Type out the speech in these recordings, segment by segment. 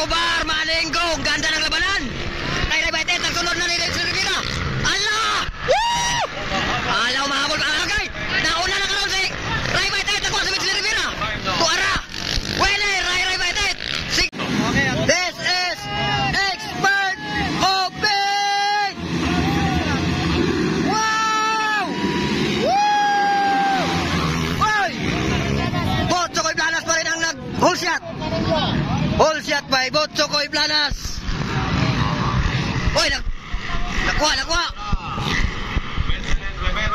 Bar, Maninggo, ganda ng labanan. Ray Ray Baitet, nagsunod na ni Mitchell Rivera. Allah! Woo! Alaw, mahabol ka agay. Nauna na karon si Ray Baitet, nakuha si Mitchell Rivera. Tuara. Wele, Ray Ray Baitet. This is Expert Open! Wow! Woo! Oy! Botchokoy Planas pa rin ang nag-whole shot. Whole shot by Botchokoy Planas. Oy, nakuha.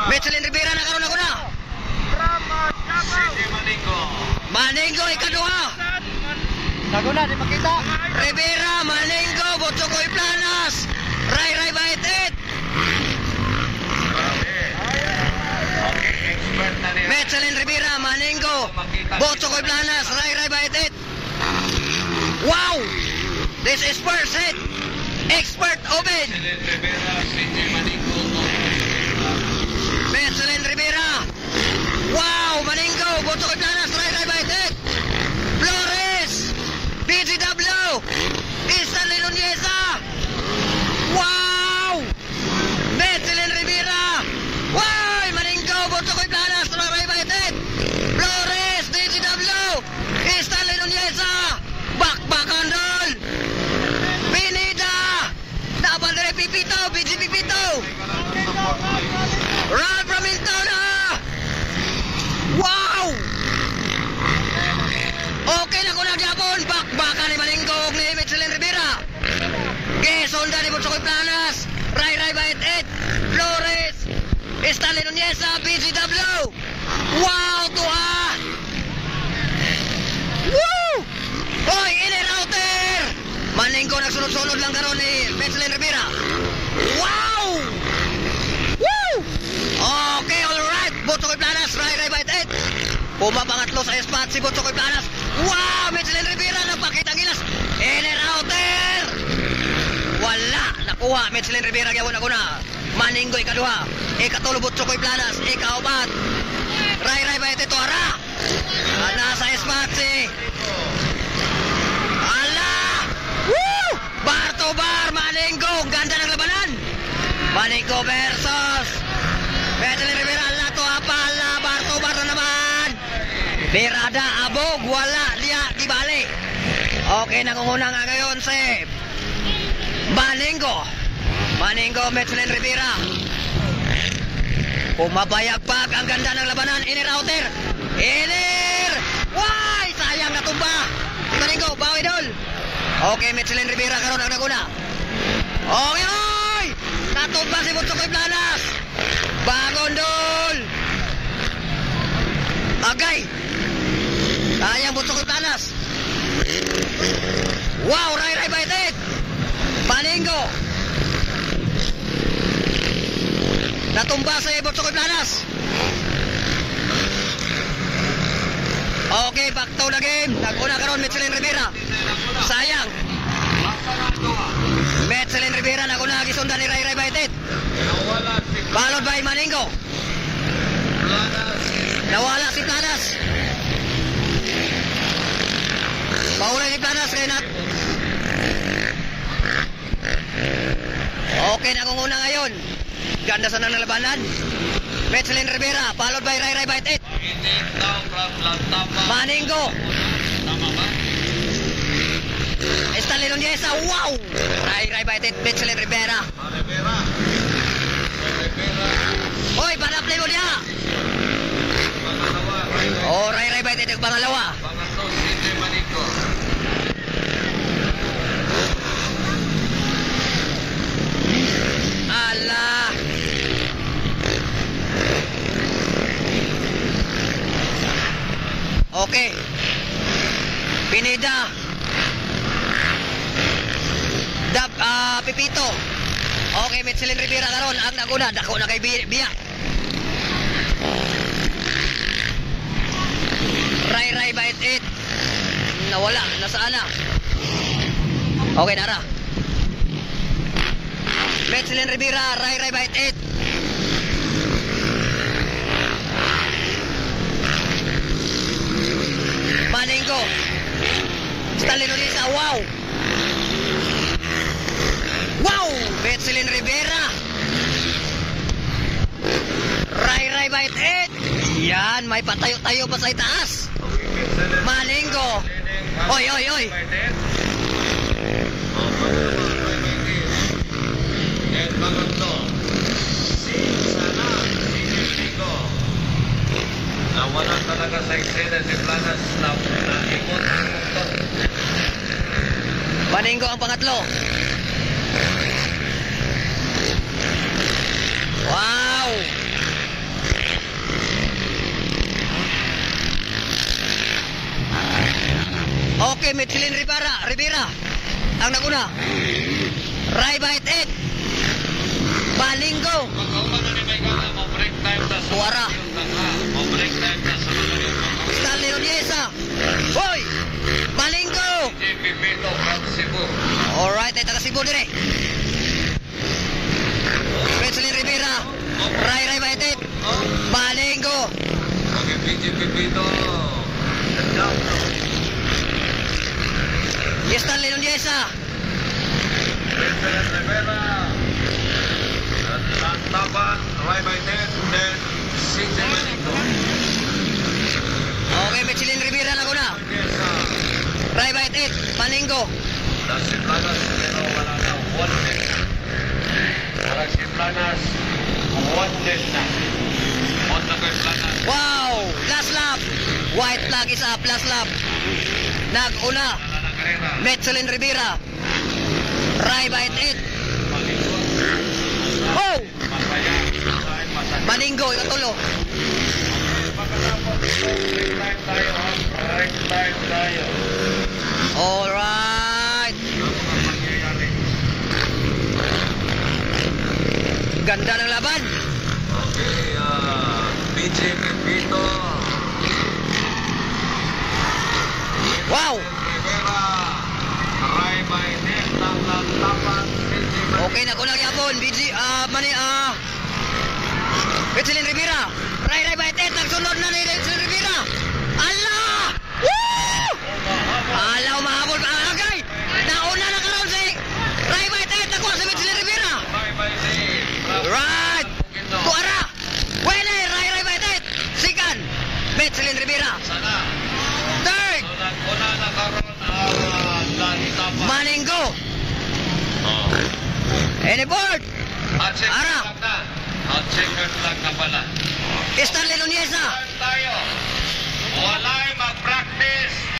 Mitchell Rivera na karon ako na. Maninggo ikaduha. Naguna, di makita. Rivera, Maninggo, Botchokoy Planas, Ray Ray Baitet. Mitchell Rivera, Maninggo, Botchokoy Planas, Ray Ray Baitet. Wow! This is first hit. Expert Open. Mitchell Rivera. Wow! Maninggo, Botchokoy Planas, Ray Ray Baitet. Flores, BGW, Stanley Nuneza. Wow! Mitchell Rivera. Wow! Maninggo, Botchokoy Planas, Ray Ray Baitet. Flores, BGW, Stanley Nuneza. Bakbakan doon. Pinida. Dapat dari Pipito, BG Pipito. Run from Mintona. Wow! Okay na ko na Japon. Bakbakan ni Maninggo ni Mitchell Rivera. Gesonda ni Botchokoy Planas, Ray Ray Baitet, Flores, Stanley Nuneza, BGW. Wow, tuha! Woo! Hoy, inner outer! Maninggo nagsunod-sunod lang karon ni Mitchell Rivera. Wow! Woo! Okay, alright. Botchokoy Planas, Ray Ray Baitet. Pumapangatlo sa spot si Botchokoy Planas. Wow! Mitchell Rivera nagpakita gilas. Inner outer! Wala! Nakuha. Mitchell Rivera gawon ako na. Maninggo ikaduha. Ikatulo Botchokoy Planas. Ikaupat. Ray Ray Baitet tuara. Nasa spot si Woo! Bar to bar, Maninggo. Ganda ng labanan. Maninggo versus Mitchell Rivera. Allah to apala. Bar to bar na naman. Birada, abog, wala, liya, di bali. Okay, nangunguna nga ngayon si Maninggo. Maninggo, Mitchell Rivera. Pumabayagpag ang ganda ng labanan. Inner outer. Inner. Why? Sayang natumba. Maninggo, bawi dol. Okay, Mitchell Rivera karon ang naguna. Okay, oy! Natumba si Botchokoy Planas. Bagon dol. Agay. Sayang Botchokoy Planas. Wow, Ray Ray Baitet. Maninggo. Natumba si Botchokoy Planas. Okay, back to the game. Naguna karon Mitchell Rivera. Sayang. Mitchell Rivera naguna gisundan ni Ray Ray Baitet. Followed by Maninggo. Nawala si Planas. Paula ni Planas kay Nat. Okay, nangunguna ngayon. Ganda sana ng labanan. Mitchell Rivera, followed by Ray Ray Baitet. Maninggo. Stanley Nuneza, wow! Ray Ray Baitet, Mitchell Rivera. Hoy, panaplay mo niya. Oh, Ray Ray Baitet yung pangalawa. Allah. Okay. Pinida. Pipito. Okay, Mitchell Rivera karon ang naguna. Dako na kay Biya. Ray Ray Baitet. Nawala. Nasaan na? Okay, nara. Mitchell Rivera, Ray Ray Baitet. Maninggo. Stanley Nunisa, wow! Wow! Betselin Rivera! Ray Bait 8! Yan, may patayo-tayo pa sa itaas! Malingo! Oy, oy, oy! Wala talaga sa eksena si Planas na ikot ang mundo. Maningo ang pangatlo. Wow! Okay, Michelin Rivera. Ang naguna. Ray Bait 8. Malingo. Pagkauman na ni May Gana, mo-break time na sa Buwara. mo-break time na sa mga Stanley Onyesa. Hoy! Malingo! JP Pito from Cebu. Alright, ay taga Cebu dire. Michelin Rivera. Ray Bait 8. Malingo. Okay, JP Pito. Ganda. Stanley Onyesa. President Rivera. At Taban, Ray by 10, then CJ Manito. Okay, Michelin Rivera naguna. Ray Bait 8. Malingo. Si Planas, pero wala na. One day. Para si Planas, one day na. One na kay Planas. Wow! Last lap. White flag is up. Last lap. Nag-una. Wala na karera. Michelin Rivera. Ray Bait 8. Oh! Masaya. Masaya. Masaya. Maningo, ikatulo. Pagkatapos ito, break time tayo. Break time tayo. Alright. Ano ang mangyayari? Ganda ng laban. Okay, PJ Pipito. Wow! Rivera. Ray by 10. Tapan. Okay, naguna yapon. Michelin Rivera. Ray Bait 8. Nagsunod na ni Michelin Rivera. Allah! Woo! Allah, umahabol pa. Okay! Nauna na karoon si Ray Bait 8. Nakuha si Michelin Rivera. Ray by 10. Right! Tuara! Wala, Ray Bait 8. Second, Michelin Rivera. Sana. Third, So, naguna na karoon ang Tapan. Maningo. And fourth, At checkers Ara. lang na. At checkers lang na pala. Stanley Onyesa. Tayo. Walay mag-practice